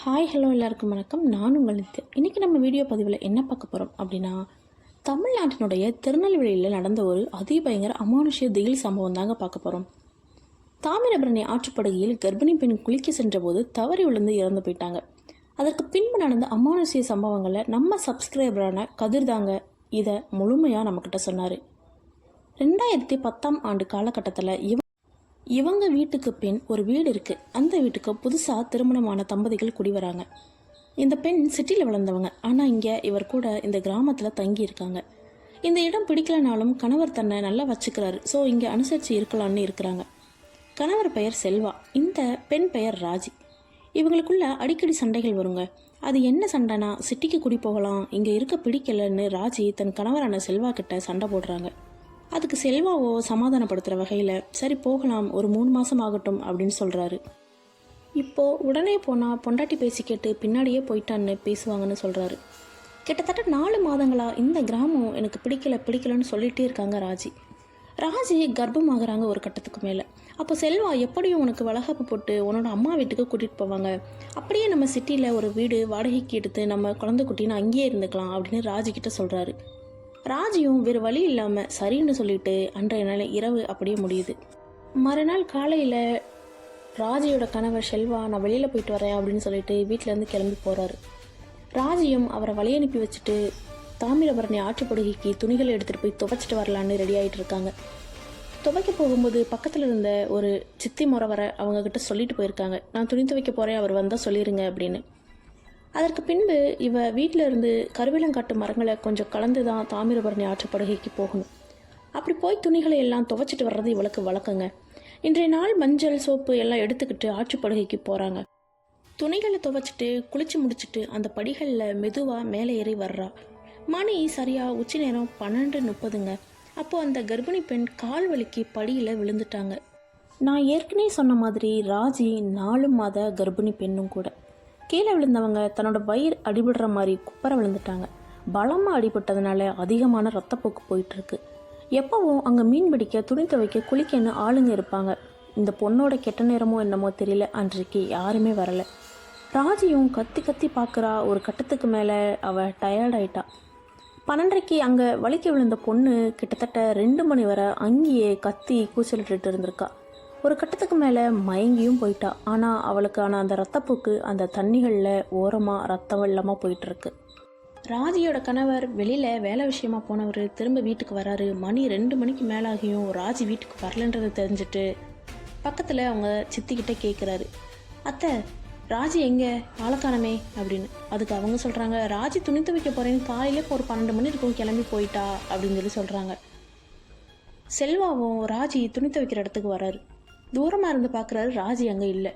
Hi hello எல்லாருக்கும் வணக்கம். நான் உங்கள் நித்யா. இன்றைக்கி நம்ம வீடியோ பதிவில் என்ன பார்க்க போகிறோம் அப்படின்னா, தமிழ்நாட்டினுடைய திருநெல்வேலியில் நடந்த ஒரு அதிபயங்கர அமானுஷ்ய திகில் சம்பவம் தாங்க பார்க்க போகிறோம். தாமிரபரணி ஆற்றுப்படுகையில் கர்ப்பிணி பெண் குளிக்க சென்றபோது தவறி விழுந்து இறந்து போயிட்டாங்க. அதற்கு பின்பு நடந்த அமானுஷ்ய சம்பவங்களை நம்ம சப்ஸ்கிரைபரான கதிர் தாங்க இதை முழுமையாக நம்மக்கிட்ட சொன்னார். 2010ஆம் ஆண்டு காலகட்டத்தில் இவங்க வீட்டுக்கு பின் ஒரு வீடு இருக்குது. அந்த வீட்டுக்கு புதுசாக திருமணமான தம்பதிகள் குடி வராங்க. இந்த பெண் சிட்டியில் வளர்ந்தவங்க, ஆனால் இங்கே இவர் கூட இந்த கிராமத்தில் தங்கி இருக்காங்க. இந்த இடம் பிடிக்கலனாலும் கணவர் தன்னை நல்லா வச்சுக்கிறாரு. ஸோ இங்கே அனுசரித்து இருக்கலான்னு இருக்கிறாங்க. கணவர் பெயர் செல்வா, இந்த பெண் பெயர் ராஜி. இவங்களுக்குள்ள அடிக்கடி சண்டைகள் வருங்க. அது என்ன சண்டைனா, சிட்டிக்கு குடி போகலாம், இங்கே இருக்க பிடிக்கலன்னு ராஜி தன் கணவரான செல்வா கிட்ட சண்டை போடுறாங்க. அதுக்கு செல்வாவோ சமாதானப்படுத்துகிற வகையில் சரி போகலாம், ஒரு 3 மாதம் ஆகட்டும் அப்படின்னு சொல்கிறாரு. இப்போது உடனே போனால் பொண்டாட்டி பேசி கேட்டு பின்னாடியே போயிட்டான்னு பேசுவாங்கன்னு சொல்கிறாரு. கிட்டத்தட்ட 4 மாதங்களாக இந்த கிராமம் எனக்கு பிடிக்கலன்னு சொல்லிகிட்டே இருக்காங்க ராஜி கர்ப்பமாகறாங்க ஒரு கட்டத்துக்கு மேலே. அப்போ செல்வா எப்படியும் உனக்கு வளகாப்பு போட்டு உன்னோட அம்மா வீட்டுக்கு கூட்டிகிட்டு போவாங்க, அப்படியே நம்ம சிட்டியில் ஒரு வீடு வாடகைக்கு எடுத்து நம்ம குழந்தை குட்டின்னு அங்கேயே இருந்துக்கலாம் அப்படின்னு ராஜிக்கிட்ட சொல்கிறாரு. ராஜியும் வேறு வழி இல்லாமல் சரின்னு சொல்லிட்டு அன்றைய நாள் இரவு அப்படியே முடியுது. மறுநாள் காலையில் ராஜியோட கணவர் செல்வா நான் வெளியில் போயிட்டு வரேன் அப்படின்னு சொல்லிட்டு வீட்டிலேருந்து கிளம்பி போகிறாரு. ராஜியும் அவரை வழி அனுப்பி வச்சுட்டு தாமிரபரணி ஆற்றுப்படுகைக்கு துணிகளை எடுத்துகிட்டு போய் துவைச்சிட்டு வரலான்னு ரெடி ஆகிட்டு இருக்காங்க. துவைக்க போகும்போது பக்கத்தில் இருந்த ஒரு சித்தி முறை வர அவங்கக்கிட்ட சொல்லிட்டு போயிருக்காங்க, நான் துணி துவைக்க போகிறேன், அவர் வந்தால் சொல்லிடுங்க அப்படின்னு. அதற்கு பின்பு இவ வீட்டில் இருந்து கருவேலங்காட்டு மரங்களை கொஞ்சம் கலந்து தான் தாமிரபரணி ஆற்றுப்படுகைக்கு போகணும். அப்படி போய் துணிகளை எல்லாம் துவைச்சிட்டு வர்றது இவளுக்கு வழக்கங்க. இன்றைய நாள் மஞ்சள் சோப்பு எல்லாம் எடுத்துக்கிட்டு ஆற்றுப்படுகைக்கு போகிறாங்க. துணிகளை துவைச்சிட்டு குளிச்சு முடிச்சுட்டு அந்த படிகளில் மெதுவாக மேலே ஏறி வர்றா. மணி சரியாக உச்சி நேரம் 12:30ங்க. அப்போது அந்த கர்ப்பிணி பெண் கால் வலிக்கு படியில் விழுந்துட்டாங்க. நான் ஏற்கனவே சொன்ன மாதிரி ராஜி 4 மாத கர்ப்பிணி பெண்ணும் கூட. கீழே விழுந்தவங்க தன்னோட வயிறு அடிபடுற மாதிரி குப்பரை விழுந்துட்டாங்க. பலமாக அடிபட்டதுனால அதிகமான ரத்தப்போக்கு போயிட்டுருக்கு. எப்போவும் அங்கே மீன் பிடிக்க, துணி துவைக்க, குளிக்கன்னு ஆளுங்க இருப்பாங்க. இந்த பொண்ணோட கெட்ட நேரமோ என்னமோ தெரியல, அன்றைக்கு யாருமே வரலை. ராஜியும் கத்தி கத்தி பார்க்குறா. ஒரு கட்டத்துக்கு மேலே அவள் டயர்டாயிட்டா. 12:30க்கு அங்கே வலிக்க விழுந்த பொண்ணு கிட்டத்தட்ட 2 மணி வரை அங்கேயே கத்தி கூச்சலிட்டு இருந்திருக்கா. ஒரு கட்டத்துக்கு மேலே மயங்கியும் போயிட்டா. ஆனால் அவளுக்கான அந்த ரத்தப்போக்கு அந்த தண்ணிகளில் ஓரமாக ரத்தம் வெள்ளமாக போயிட்டுருக்கு. ராஜியோட கணவர் வெளியில் வேலை விஷயமா போனவர் திரும்ப வீட்டுக்கு வராரு. மணி 2 மணிக்கு மேலாகியும் ராஜி வீட்டுக்கு வரலன்றதை தெரிஞ்சுட்டு பக்கத்தில் அவங்க சித்திக்கிட்ட கேட்குறாரு, அத்தை ராஜி எங்கே, ஆளக்கானமே அப்படின்னு. அதுக்கு அவங்க சொல்கிறாங்க, ராஜி துணி துவைக்க போகிறேன்னு காலையிலே ஒரு 12 மணி இருக்கும் கிளம்பி போயிட்டா அப்படின்னு சொல்கிறாங்க. செல்வாவும் ராஜி துணி துவைக்கிற இடத்துக்கு வராரு. தூரமாக இருந்து பார்க்குறாரு, ராஜி அங்கே இல்லை.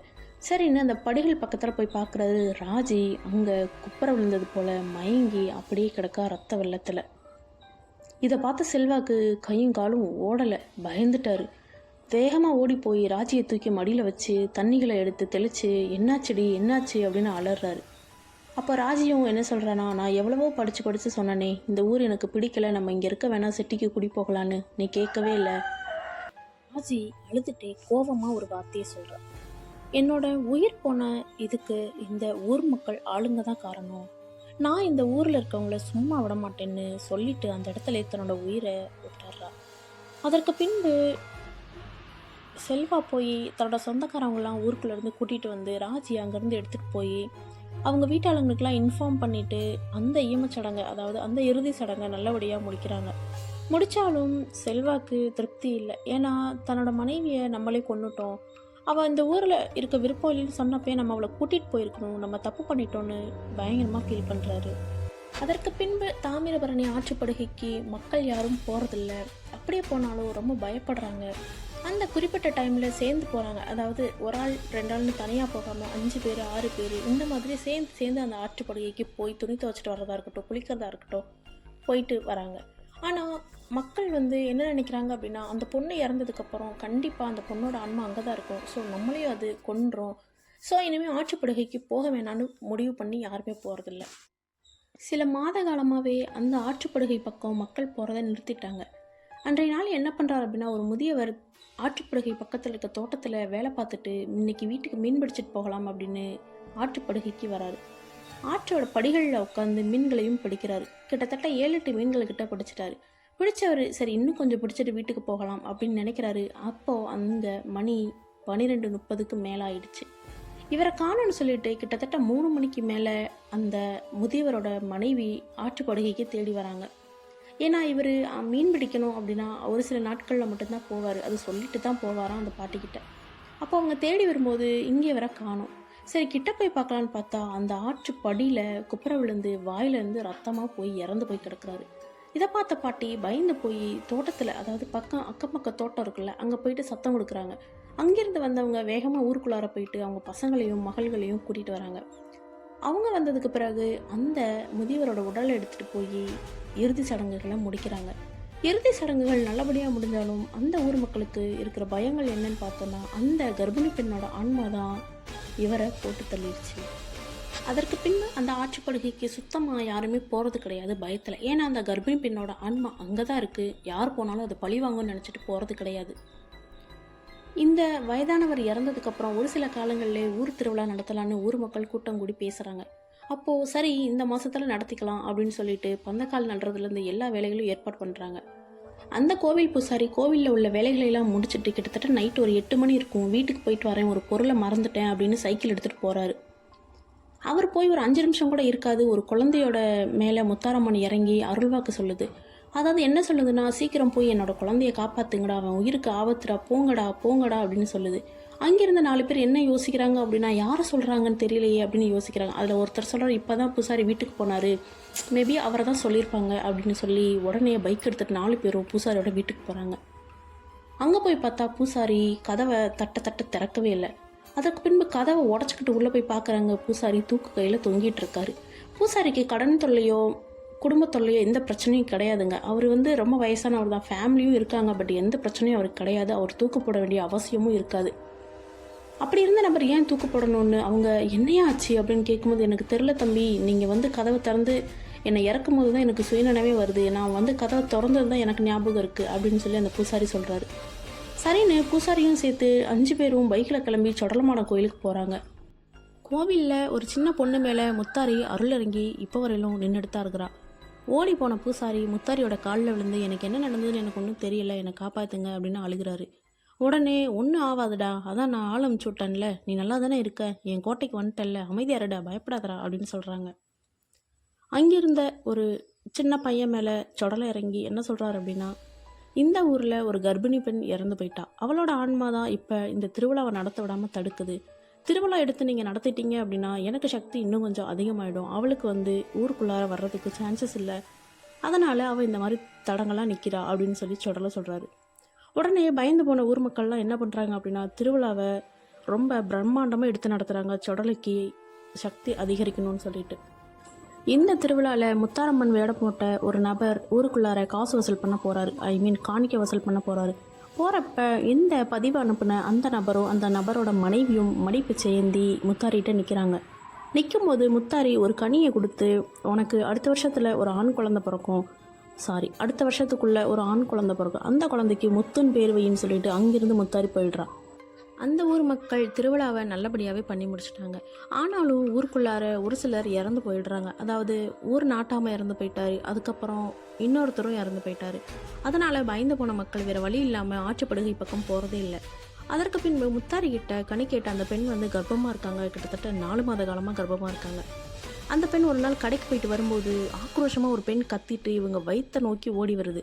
சரின்னு அந்த படிகள் பக்கத்தில் போய் பார்க்குறாரு. ராஜி அங்கே குப்பரை விழுந்தது போல் மயங்கி அப்படியே கிடக்கா ரத்த வெள்ளத்தில். இதை பார்த்த செல்வாக்கு கையும் காலும் ஓடலை, பயந்துட்டார். வேகமாக ஓடி போய் ராஜியை தூக்கி மடியில் வச்சு தண்ணிகளை எடுத்து தெளித்து என்னாச்சு அப்படின்னு அலறாரு. அப்போ ராஜியும் என்ன சொல்கிறானா, நான் எவ்வளவோ படித்து சொன்னனே, இந்த ஊர் எனக்கு பிடிக்கல, நம்ம இங்கே இருக்க வேணாம், சிட்டிக்கு குடி போகலான்னு, நீ கேட்கவே இல்லை. ராஜி அழுதுட்டே கோபமாக ஒரு வார்த்தையை சொல்கிறார், என்னோட உயிர் போன இதுக்கு இந்த ஊர் மக்கள் ஆளுங்க தான் காரணம். நான் இந்த ஊரில் இருக்கவங்கள சும்மா விட மாட்டேன்னு சொல்லிட்டு அந்த இடத்துல தன்னோட உயிரை விட்டுறா. அதற்கு பின்பு செல்வா போய் தன்னோட சொந்தக்காரவங்களாம் ஊருக்குள்ளேருந்து கூட்டிகிட்டு வந்து ராஜி அங்கேருந்து எடுத்துகிட்டு போய் அவங்க வீட்டாளங்களுக்கெல்லாம் இன்ஃபார்ம் பண்ணிவிட்டு அந்த ஈமச்சடங்கை, அதாவது அந்த இறுதி சடங்கை நல்லபடியாக முடிக்கிறாங்க. முடித்தாலும் செல்வாக்கு திருப்தி இல்லை. ஏன்னா தன்னோட மனைவியை நம்மளே கொன்னுட்டோம், அவள் இந்த ஊரில் இருக்க விருப்பம் இல்லைன்னு சொன்னப்பே நம்ம அவளை கூட்டிகிட்டு போயிருக்கணும், நம்ம தப்பு பண்ணிட்டோன்னு பயங்கரமாக ஃபீல் பண்ணுறாரு. அதற்கு பின்பு தாமிரபரணி ஆற்றுப்படுகைக்கு மக்கள் யாரும் போகிறதில்ல. அப்படியே போனாலும் ரொம்ப பயப்படுறாங்க. அந்த குறிப்பிட்ட டைமில் சேர்ந்து போகிறாங்க. அதாவது ஒரு ஆள் 2 ஆள்னு தனியாக போகாமல் 5 பேர் 6 பேர் இந்த மாதிரி சேர்ந்து அந்த ஆற்றுப்படுகைக்கு போய் துணி துவைச்சிட்டு வர்றதா இருக்கட்டும், குளிக்கிறதா இருக்கட்டும் போயிட்டு வராங்க. ஆனால் மக்கள் என்ன நினைக்கிறாங்க அப்படின்னா, அந்த பொண்ணு இறந்ததுக்கப்புறம் கண்டிப்பாக அந்த பொண்ணோட ஆன்மா அங்கே தான் இருக்கும், ஸோ நம்மளையும் அது கொன்றோம், ஸோ இனிமேல் ஆற்றுப்படுகைக்கு போக வேணான்னு முடிவு பண்ணி யாருமே போகிறதில்ல. சில மாத காலமாகவே அந்த ஆற்றுப்படுகை பக்கம் மக்கள் போகிறத நிறுத்திட்டாங்க. அன்றைய நாள் என்ன பண்ணுறாரு அப்படின்னா, ஒரு முதியவர் ஆற்றுப்படுகை பக்கத்தில் இருக்க தோட்டத்தில் வேலை பார்த்துட்டு இன்னைக்கு வீட்டுக்கு மீன் பிடிச்சிட்டு போகலாம் அப்படின்னு ஆற்றுப்படுகைக்கு வராரு. ஆற்றோட படிகளில் உட்காந்து மீன்களையும் பிடிக்கிறாரு. கிட்டத்தட்ட 7-8 மீன்களை கிட்ட பிடிச்சிட்டாரு. பிடிச்சவர் சரி இன்னும் கொஞ்சம் பிடிச்சிட்டு வீட்டுக்கு போகலாம் அப்படின்னு நினைக்கிறாரு. அப்போது அந்த மணி 12:30க்கு மேலே ஆயிடுச்சு. இவரை காணோன்னு சொல்லிட்டு கிட்டத்தட்ட 3 மணிக்கு மேலே அந்த முதியவரோட மனைவி ஆற்றுப்படுகைக்கு தேடி வராங்க. ஏன்னா இவர் மீன் பிடிக்கணும் அப்படின்னா ஒரு சில நாட்களில் மட்டும்தான் போவார். அது சொல்லிட்டு தான் போவாராம் அந்த பாட்டிக்கிட்ட. அப்போ அவங்க தேடி வரும்போது இங்கே வர காணோம். சரி கிட்ட போய் பார்க்கலான்னு பார்த்தா அந்த ஆற்று படியில் குப்புற விழுந்து வாயிலேருந்து ரத்தமாக போய் இறந்து போய் கிடக்குறாரு. இதை பார்த்த பாட்டி பயந்து போய் தோட்டத்தில், அதாவது அக்கம் பக்கம் தோட்டம் இருக்குல்ல, அங்கே போயிட்டு சத்தம் கொடுக்குறாங்க. அங்கேருந்து வந்தவங்க வேகமாக ஊருக்குள்ளார போயிட்டு அவங்க பசங்களையும் மகள்களையும் கூட்டிகிட்டு வராங்க. அவங்க வந்ததுக்கு பிறகு அந்த முதியவரோட உடலை எடுத்துகிட்டு போய் இறுதி சடங்குகளை முடிக்கிறாங்க. இறுதி சடங்குகள் நல்லபடியாக முடிஞ்சாலும் அந்த ஊர் மக்களுக்கு இருக்கிற பயங்கள் என்னன்னு பார்த்தோன்னா, அந்த கர்ப்பிணி பெண்ணோட ஆன்மா தான் இவரை போட்டு தள்ளிடுச்சு. அதற்கு பின்பு அந்த ஆற்றுப்படுகைக்கு சுத்தமாக யாருமே போகிறது கிடையாது பயத்தில். ஏன்னா அந்த கர்ப்பிணி பெண்ணோட ஆன்மா அங்கே தான் இருக்குது. யார் போனாலும் அது பழி வாங்கன்னு நினச்சிட்டு போகிறது கிடையாது. இந்த வயதானவர் இறந்ததுக்கப்புறம் ஒரு சில காலங்களிலே ஊர் திருவிழா நடத்தலான்னு ஊர் மக்கள் கூட்டம் கூடி பேசுகிறாங்க. அப்போது சரி இந்த மாதத்தில் நடத்திக்கலாம் அப்படின்னு சொல்லிட்டு பந்தக்கால் நடுறதுலேருந்து எல்லா வேலைகளும் ஏற்பாடு பண்ணுறாங்க. அந்த கோவில் பூசாரி கோவிலில் உள்ள வேலைகளெல்லாம் முடிச்சுட்டு கிட்டத்தட்ட நைட்டு ஒரு 8 மணி இருக்கும். வீட்டுக்கு போயிட்டு வரேன், ஒரு பொருளை மறந்துட்டேன் அப்படின்னு சைக்கிள் எடுத்துகிட்டு போகிறாரு. அவர் போய் ஒரு 5 நிமிஷம் கூட இருக்காது, ஒரு குழந்தையோட மேலே முத்தாரம்மன் இறங்கி அருள்வாக்கு சொல்லுது. அதாவது என்ன சொல்லுதுன்னா, சீக்கிரம் போய் என்னோட குழந்தைய காப்பாற்றுங்கடா, அவன் உயிருக்கு ஆபத்துடா, போங்கடா போங்கடா அப்படின்னு சொல்லுது. அங்கிருந்த 4 பேர் என்ன யோசிக்கிறாங்க அப்படின்னா, யாரை சொல்கிறாங்கன்னு தெரியலையே அப்படின்னு யோசிக்கிறாங்க. அதில் ஒருத்தர் சொல்கிறார், இப்போ தான் பூசாரி வீட்டுக்கு போனார், மேபி அவரை தான் சொல்லியிருப்பாங்க அப்படின்னு சொல்லி உடனே பைக் எடுத்துகிட்டு 4 பேரும் பூசாரியோட வீட்டுக்கு போகிறாங்க. அங்கே போய் பார்த்தா பூசாரி கதவை தட்ட திறக்கவே இல்லை. அதற்கு பின்பு கதவை உடச்சிக்கிட்டு உள்ளே போய் பார்க்குறாங்க. பூசாரி தூக்கு கையில் தொங்கிட்டு இருக்காரு. பூசாரிக்கு கடன் தொல்லையோ குடும்ப தொல்லையோ எந்த பிரச்சனையும் கிடையாதுங்க. அவர் ரொம்ப வயசானவர் தான், ஃபேமிலியும் இருக்காங்க, பட் எந்த பிரச்சனையும் அவருக்கு கிடையாது. அவர் தூக்கு போட வேண்டிய அவசியமும் இருக்காது. அப்படி இருந்த நபர் ஏன் தூக்கு போடணும்னு அவங்க என்னையா ஆச்சு அப்படின்னு கேட்கும்போது, எனக்கு தெரில தம்பி, நீங்கள் கதவை திறந்து என்னை இறக்கும் போது தான் எனக்கு சுயநினைவே வருது, நான் கதவை திறந்தது தான் எனக்கு ஞாபகம் இருக்குது அப்படின்னு சொல்லி அந்த பூசாரி சொல்கிறாரு. சரின்னு பூசாரியும் சேர்த்து 5 பேரும் பைக்கில் கிளம்பி சொடலமான கோயிலுக்கு போகிறாங்க. கோவிலில் ஒரு சின்ன பொண்ணு மேலே முத்தாரி அருள் இறங்கி இப்போ வரையிலும் நின்றுட்டு தான் இருக்கிறா. ஓடி போன பூசாரி முத்தாரியோட காலில் விழுந்து, எனக்கு என்ன நடந்ததுன்னு எனக்கு ஒன்றும் தெரியல, என்னை காப்பாற்றுங்க அப்படின்னு அழுகிறாரு. உடனே ஒன்றும் ஆகாதுடா, அதான் நான் ஆள் அமுச்சு விட்டேன்ல, நீ நல்லா தானே இருக்க, என் கோட்டைக்கு வந்துட்டல்ல, அமைதியாரடா, பயப்படாதடா அப்படின்னு சொல்கிறாங்க. அங்கிருந்த ஒரு சின்ன பையன் மேலே சொடலை இறங்கி என்ன சொல்கிறாரு அப்படின்னா, இந்த ஊரில் ஒரு கர்ப்பிணி பெண் இறந்து போயிட்டா, அவளோட ஆன்மா தான் இப்போ இந்த திருவிழாவை நடத்த விடாமல் தடுக்குது. திருவிழா எடுத்து நீங்கள் நடத்திட்டீங்க அப்படின்னா எனக்கு சக்தி இன்னும் கொஞ்சம் அதிகமாகிடும், அவளுக்கு ஊருக்குள்ளார வர்றதுக்கு சான்சஸ் இல்லை, அதனால் அவள் இந்த மாதிரி தடங்கள்லாம் நிற்கிறா அப்படின்னு சொல்லி சொடலை சொல்கிறாரு. உடனே பயந்து போன ஊர் மக்கள்லாம் என்ன பண்ணுறாங்க அப்படின்னா, திருவிழாவை ரொம்ப பிரம்மாண்டமாக எடுத்து நடத்துகிறாங்க, சொடலைக்கு சக்தி அதிகரிக்கணும்னு சொல்லிட்டு. இந்த திருவிழாவில் முத்தாரம்மன் வேடம் போட்ட ஒரு நபர் ஊருக்குள்ளார காசு வசூல் பண்ண போகிறாரு, காணிக்கை வசூல் பண்ண போகிறாரு. போகிறப்ப இந்த பதிவு அனுப்பின அந்த நபரும் அந்த நபரோட மனைவியும் மடிப்பு சேந்தி முத்தாரிகிட்ட நிற்கிறாங்க. நிற்கும்போது முத்தாரி ஒரு கனியை கொடுத்து, உனக்கு அடுத்த வருஷத்தில் ஒரு ஆண் குழந்தை பிறக்கும், அடுத்த வருஷத்துக்குள்ளே ஒரு ஆண் குழந்தை பிறக்கும், அந்த குழந்தைக்கு முத்துன் பேர் வையின்னு சொல்லிட்டு அங்கிருந்து முத்தாரி போயிடுறான். அந்த ஊர் மக்கள் திருவிழாவை நல்லபடியாகவே பண்ணி முடிச்சிட்டாங்க. ஆனாலும் ஊருக்குள்ளார ஒரு சிலர் இறந்து போயிடுறாங்க. அதாவது ஊர் நாட்டாமல் இறந்து போயிட்டாரு, அதுக்கப்புறம் இன்னொருத்தரும் இறந்து போயிட்டாரு. அதனால் பயந்து போன மக்கள் வேறு வழி இல்லாமல் ஆற்றுப்படுகை பக்கம் போகிறதே இல்லை. அதற்கு பின்பு முத்தாரி கிட்ட கனி கேட்ட அந்த பெண் கர்ப்பமாக இருக்காங்க, கிட்டத்தட்ட 4 மாத காலமாக கர்ப்பமாக இருக்காங்க. அந்த பெண் ஒரு நாள் கடைக்கு போயிட்டு வரும்போது ஆக்ரோஷமாக ஒரு பெண் கத்திட்டு இவங்க வயிற்றை நோக்கி ஓடி வருது.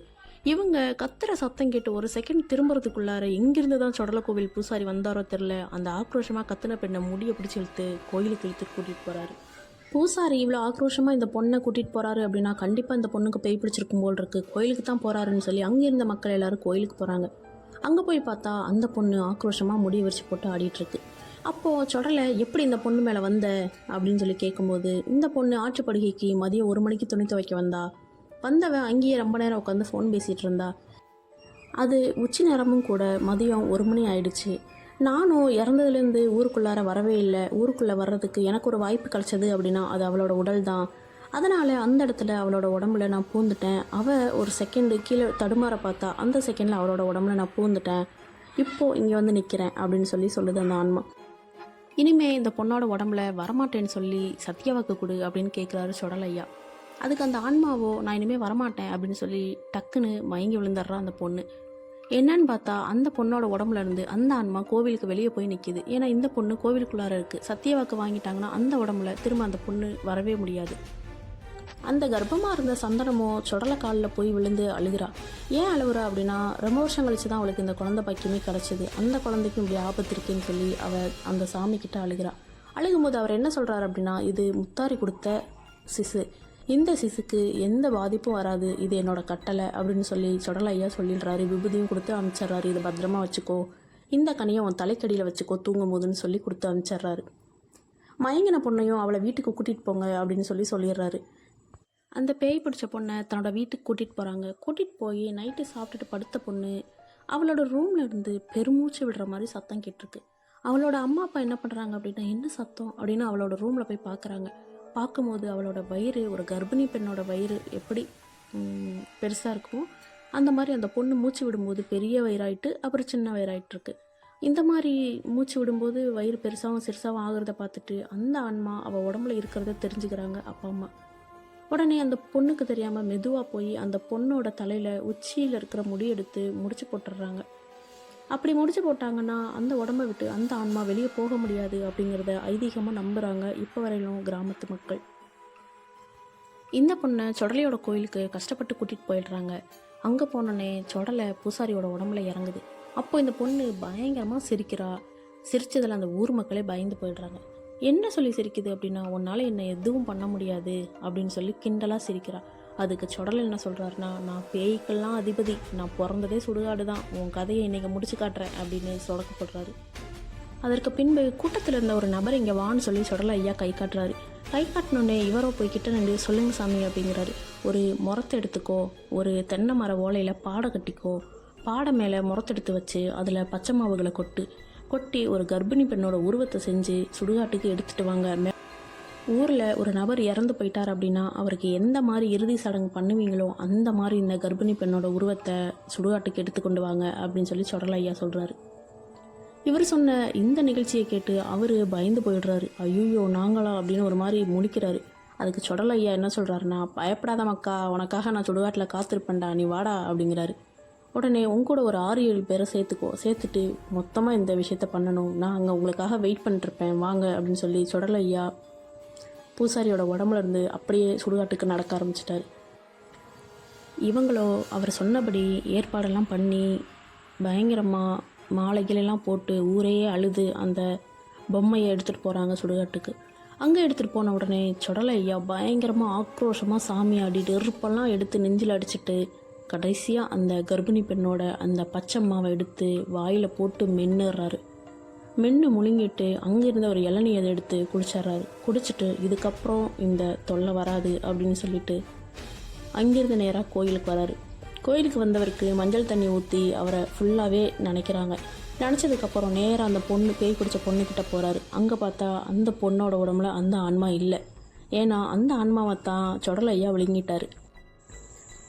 இவங்க கத்துற சத்தம் கேட்டு ஒரு செகண்ட் திரும்புறதுக்குள்ளார எங்கிருந்து தான் சொடலை கோவில் பூசாரி வந்தாரோ தெரில, அந்த ஆக்ரோஷமாக கத்துன பெண்ணை முடியை பிடிச்சி இழுத்து கோயிலுக்கு இழுத்துட்டு கூட்டிகிட்டு போகிறாரு. பூசாரி இவ்வளோ ஆக்ரோஷமாக இந்த பொண்ணை கூட்டிகிட்டு போகிறாரு அப்படின்னா கண்டிப்பாக இந்த பொண்ணுக்கு பேய் பிடிச்சிருக்கும் போல் இருக்குது, கோயிலுக்கு தான் போகிறாருன்னு சொல்லி அங்கேருந்த மக்கள் எல்லோரும் கோயிலுக்கு போகிறாங்க. அங்கே போய் பார்த்தா அந்த பொண்ணு ஆக்ரோஷமாக முடியை வச்சு போட்டு ஆடிட்டுருக்கு. அப்போது சொடலை எப்படி இந்த பொண்ணு மேலே வந்த அப்படின்னு சொல்லி கேட்கும்போது, இந்த பொண்ணு ஆற்றுப்படுகைக்கு மதியம் 1 மணிக்கு துணி துவைக்க வந்தவன் அங்கேயே ரொம்ப நேரம் உட்காந்து ஃபோன் பேசிகிட்டு இருந்தா. அது உச்சி நேரமும் கூட, மதியம் 1 மணி ஆயிடுச்சு. நானும் இறந்ததுலேருந்து ஊருக்குள்ளார வரவே இல்லை. ஊருக்குள்ளே வர்றதுக்கு எனக்கு ஒரு வாய்ப்பு கிடச்சது அப்படின்னா அது அவளோட உடல் தான். அதனால் அந்த இடத்துல அவளோட உடம்புல நான் பூந்துட்டேன். அவள் ஒரு செகண்டு கீழே தடுமாற பார்த்தா, அந்த செகண்டில் அவளோட உடம்புல நான் பூந்துட்டேன். இப்போது இங்கே நிற்கிறேன் அப்படின்னு சொல்லுது அந்த ஆன்மா. இனிமே இந்த பொண்ணோட உடம்புல வரமாட்டேன்னு சொல்லி சத்தியவாக்கு கொடு அப்படின்னு கேட்குறாரு சுடலையா. அதுக்கு அந்த ஆன்மாவோ நான் இனிமேல் வரமாட்டேன் அப்படின்னு சொல்லி டக்குன்னு மயங்கி விழுந்துடுறா அந்த பொண்ணு. என்னன்னு பார்த்தா அந்த பொண்ணோட உடம்புல இருந்து அந்த ஆன்மா கோவிலுக்கு வெளியே போய் நிற்கிது. ஏன்னா இந்த பொண்ணு கோவிலுக்குள்ளார இருக்குது. சத்தியவாக்கு வாங்கிட்டாங்கன்னா அந்த உடம்புல திரும்ப அந்த பொண்ணு வரவே முடியாது. அந்த கர்ப்பமாக இருந்த சந்தனமோ சுடலை காலில் போய் விழுந்து அழுகிறா. ஏன் அழுகுறா அப்படின்னா ரொம்ப வருஷம் கழிச்சு தான் அவளுக்கு இந்த குழந்தை பாக்கியமே கிடச்சிது. அந்த குழந்தைக்கும் இப்படி ஆபத்து இருக்குன்னு சொல்லி அவள் அந்த சாமி கிட்ட அழுகிறா. அழுகும்போது அவர் என்ன சொல்கிறார் அப்படின்னா, இது முத்தாரி கொடுத்த சிசு, இந்த சிசுக்கு எந்த பாதிப்பும் வராது, இது என்னோட கட்டளை அப்படின்னு சொல்லி சுடலையா சொல்லிடுறாரு. விபூதியும் கொடுத்து அனுப்பிச்சிட்றாரு. இதை பத்திரமா வச்சுக்கோ, இந்த கனியை உன் தலைக்கடியில் வச்சுக்கோ தூங்கும் போதுன்னு சொல்லி கொடுத்து அனுப்பிச்சிட்றாரு. மயங்கின பொண்ணையும் அவளை வீட்டுக்கு கூட்டிகிட்டு போங்க அப்படின்னு சொல்லிடுறாரு. அந்த பேய் பிடிச்ச பொண்ணை தன்னோட வீட்டுக்கு கூட்டிகிட்டு போகிறாங்க. கூட்டிகிட்டு போய் நைட்டு சாப்பிட்டுட்டு படுத்த பொண்ணு அவளோட ரூமில் இருந்து பெருமூச்சு விடுற மாதிரி சத்தம் கேட்டிருக்கு. அவளோட அம்மா அப்பா என்ன பண்ணுறாங்க அப்படின்னா, என்ன சத்தம் அப்படின்னு அவளோட ரூமில் போய் பார்க்குறாங்க. பார்க்கும்போது அவளோட வயிறு, ஒரு கர்ப்பிணி பெண்ணோட வயிறு எப்படி பெருசாக இருக்கும் அந்த மாதிரி அந்த பொண்ணு மூச்சு விடும்போது பெரிய வயிறாயிட்டு அப்புறம் சின்ன வயிறாயிட்டுருக்கு. இந்த மாதிரி மூச்சு விடும்போது வயிறு பெருசாகவும் சிறுசாகவும் ஆகிறத பார்த்துட்டு அந்த ஆன்மா அவள் உடம்புல இருக்கிறத தெரிஞ்சுக்கிறாங்க அப்பா அம்மா. உடனே அந்த பொண்ணுக்கு தெரியாமல் மெதுவாக போய் அந்த பொண்ணோட தலையில் உச்சியில் இருக்கிற முடி எடுத்து முடிச்சு போட்டுடுறாங்க. அப்படி முடிச்சு போட்டாங்கன்னா அந்த உடம்பை விட்டு அந்த ஆன்மா வெளியே போக முடியாது அப்படிங்கிறத ஐதீகமாக நம்புகிறாங்க இப்போ வரையிலும் கிராமத்து மக்கள். இந்த பொண்ணை சுடலையோட கோயிலுக்கு கஷ்டப்பட்டு கூட்டிகிட்டு போயிடுறாங்க. அங்கே போனோடனே சுடலை பூசாரியோட உடம்புல இறங்குது. அப்போ இந்த பொண்ணு பயங்கரமாக சிரிக்கிறா. சிரிச்சதில் அந்த ஊர் மக்களே பயந்து போயிடுறாங்க. என்ன சொல்லி சிரிக்குது அப்படின்னா, உன்னால் என்னை எதுவும் பண்ண முடியாது அப்படின்னு சொல்லி கிண்டலாக சிரிக்கிறா. அதுக்கு சுடலை என்ன சொல்கிறாருன்னா, நான் பேய்க்கெல்லாம் அதிபதி, நான் பிறந்ததே சுடுகாடு தான், உன் கதையை இன்றைக்கி முடிச்சு காட்டுறேன் அப்படின்னு சொடக்கப்படுறாரு. அதற்கு பின்பு கூட்டத்தில் இருந்த ஒரு நபர் இங்கே வான்னு சொல்லி சுடலை ஐயா கை காட்டுறாரு. கை காட்டினோடனே இவரோ போய் கிட்ட நின்று சொல்லுங்க சாமி அப்படிங்கிறாரு. ஒரு முறத்தை எடுத்துக்கோ, ஒரு தென்னை மர ஓலையில் பாடை கட்டிக்கோ, பாடை மேலே முறத்தெடுத்து வச்சு அதில் பச்சை மாவுகளை கொட்டி ஒரு கர்ப்பிணி பெண்ணோட உருவத்தை செஞ்சு சுடுகாட்டுக்கு எடுத்துகிட்டு வாங்க. ஊரில் ஒரு நபர் இறந்து போயிட்டார் அப்படின்னா அவருக்கு எந்த மாதிரி இறுதி சடங்கு பண்ணுவீங்களோ அந்த மாதிரி இந்த கர்ப்பிணி பெண்ணோட உருவத்தை சுடுகாட்டுக்கு எடுத்துக்கொண்டு வாங்க அப்படின்னு சொல்லி சுடலை ஐயா சொல்கிறாரு. இவர் சொன்ன இந்த நிகழ்ச்சியை கேட்டு அவர் பயந்து போயிடுறாரு. ஐயோ நாங்களா அப்படின்னு ஒரு மாதிரி முழிக்கிறாரு. அதுக்கு சுடலை ஐயா என்ன சொல்கிறாருன்னா, பயப்படாத மக்கா, உனக்காக நான் சுடுகாட்டில் காத்திருப்பேன்டா, நீ வாடா அப்படிங்கிறாரு. உடனே உங்கூட ஒரு 6-7 பேரை சேர்த்துட்டு மொத்தமாக இந்த விஷயத்த பண்ணணும், நான் அங்கே உங்களுக்காக வெயிட் பண்ணிட்டுருப்பேன் வாங்க அப்படின்னு சொல்லி சுடலை ஐயா பூசாரியோட உடம்புல இருந்து அப்படியே சுடுகாட்டுக்கு நடக்க ஆரம்பிச்சிட்டாரு. இவங்களோ அவர் சொன்னபடி ஏற்பாடெல்லாம் பண்ணி பயங்கரமாக மாலைகளெல்லாம் போட்டு ஊரையே அழுது அந்த பொம்மையை எடுத்துகிட்டு போகிறாங்க சுடுகாட்டுக்கு. அங்கே எடுத்துகிட்டு போன உடனே சுடலை ஐயா பயங்கரமாக ஆக்ரோஷமாக சாமி ஆடிட்டு இருப்பெல்லாம் எடுத்து நெஞ்சில் அடிச்சுட்டு கடைசியாக அந்த கர்ப்பிணி பெண்ணோட அந்த பச்சை மாவை எடுத்து வாயில் போட்டு மென்னுறாரு. மென்று முழுங்கிட்டு அங்கேருந்த ஒரு இளநீ அதை எடுத்து குடிச்சிட்டு இதுக்கப்புறம் இந்த தொல்லை வராது அப்படின்னு சொல்லிட்டு அங்கேருந்து நேராக கோயிலுக்கு வராரு. கோயிலுக்கு வந்தவருக்கு மஞ்சள் தண்ணி ஊற்றி அவரை ஃபுல்லாகவே நினைக்கிறாங்க. நினச்சதுக்கப்புறம் நேராக அந்த பொண்ணு பேய் பிடிச்ச பொண்ணுக்கிட்ட போகிறாரு. அங்கே பார்த்தா அந்த பொண்ணோட உடம்புல அந்த ஆன்மா இல்லை. ஏன்னா அந்த ஆன்மாவை தான் சுடலை ஐயா விழுங்கிட்டாரு.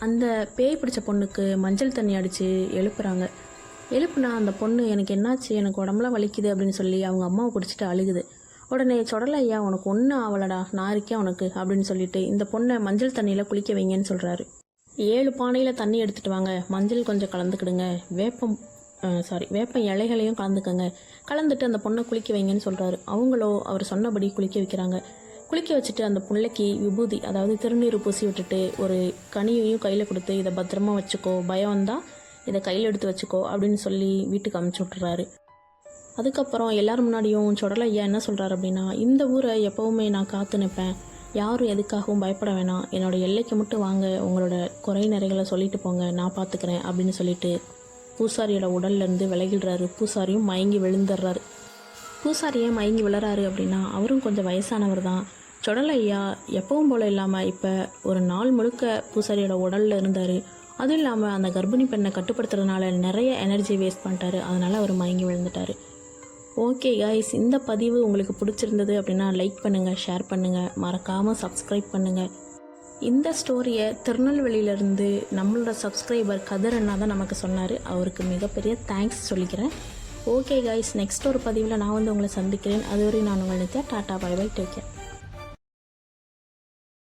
அந்த பேய் பிடிச்ச பொண்ணுக்கு மஞ்சள் தண்ணி அடித்து எழுப்புனா அந்த பொண்ணு எனக்கு என்னாச்சு, எனக்கு உடம்புலாம் வலிக்குது அப்படின்னு சொல்லி அவங்க அம்மாவை பிடிச்சிட்டு அழுகுது. உடனே சுடலை ஐயா உனக்கு ஒன்றும் ஆவலடா, நான் இருக்கேன் உனக்கு அப்படின்னு சொல்லிட்டு இந்த பொண்ணை மஞ்சள் தண்ணியில் குளிக்க வைங்கன்னு சொல்கிறாரு. 7 பானையில் தண்ணி எடுத்துகிட்டு வாங்க, மஞ்சள் கொஞ்சம் கலந்துக்கிடுங்க, வேப்பம் இலைகளையும் கலந்துட்டு அந்த பொண்ணை குளிக்க வைங்கன்னு சொல்கிறாரு. அவங்களோ அவர் சொன்னபடி குளிக்க வைக்கிறாங்க. குளிக்க வச்சுட்டு அந்த பிள்ளைக்கு விபூதி, அதாவது திருநீர் பூசி விட்டுட்டு ஒரு கனியையும் கையில் கொடுத்து இதை பத்திரமா வச்சுக்கோ, பயம் வந்தால் இதை கையில் எடுத்து வச்சுக்கோ அப்படின்னு சொல்லி வீட்டுக்கு அமுச்சு விட்டுறாரு. அதுக்கப்புறம் எல்லோரும் முன்னாடியும் சுடலை ஐயா என்ன சொல்கிறாரு அப்படின்னா, இந்த ஊரை எப்போவுமே நான் காத்து நிற்பேன், யாரும் எதுக்காகவும் பயப்பட வேணாம், என்னோடய எல்லைக்கு மட்டும் வாங்க, உங்களோட குறை நிறைகளை சொல்லிட்டு போங்க, நான் பார்த்துக்கிறேன் அப்படின்னு சொல்லிட்டு பூசாரியோட உடல்லேருந்து விலகிடுறாரு. பூசாரியும் மயங்கி விழுந்துடுறாரு. பூசாரியே மயங்கி விழறாரு அப்படின்னா அவரும் கொஞ்சம் வயசானவர் தான். சுடலை ஐயா எப்பவும் போல் இல்லாமல் இப்போ ஒரு நாள் முழுக்க பூசாரியோட உடலில் இருந்தார். அதுவும் இல்லாமல் அந்த கர்ப்பிணி பெண்ணை கட்டுப்படுத்துறதுனால நிறைய எனர்ஜி வேஸ்ட் பண்ணிட்டாரு. அதனால் அவர் மயங்கி விழுந்துட்டார். ஓகே கைஸ், இந்த பதிவு உங்களுக்கு பிடிச்சிருந்தது அப்படின்னா லைக் பண்ணுங்கள், ஷேர் பண்ணுங்கள், மறக்காமல் சப்ஸ்கிரைப் பண்ணுங்கள். இந்த ஸ்டோரியை திருநெல்வேலியிலேருந்து நம்மளோட சப்ஸ்கிரைபர் கதிர் அண்ணா தான் நமக்கு சொன்னார். அவருக்கு மிகப்பெரிய தேங்க்ஸ் சொல்லிக்கிறேன். ஓகே கைஸ், நெக்ஸ்ட் ஒரு பதிவில் நான் வந்து உங்களை சந்திக்கிறேன். அதுவரை நான் உங்களை Nithya. Tata, bye bye, take care.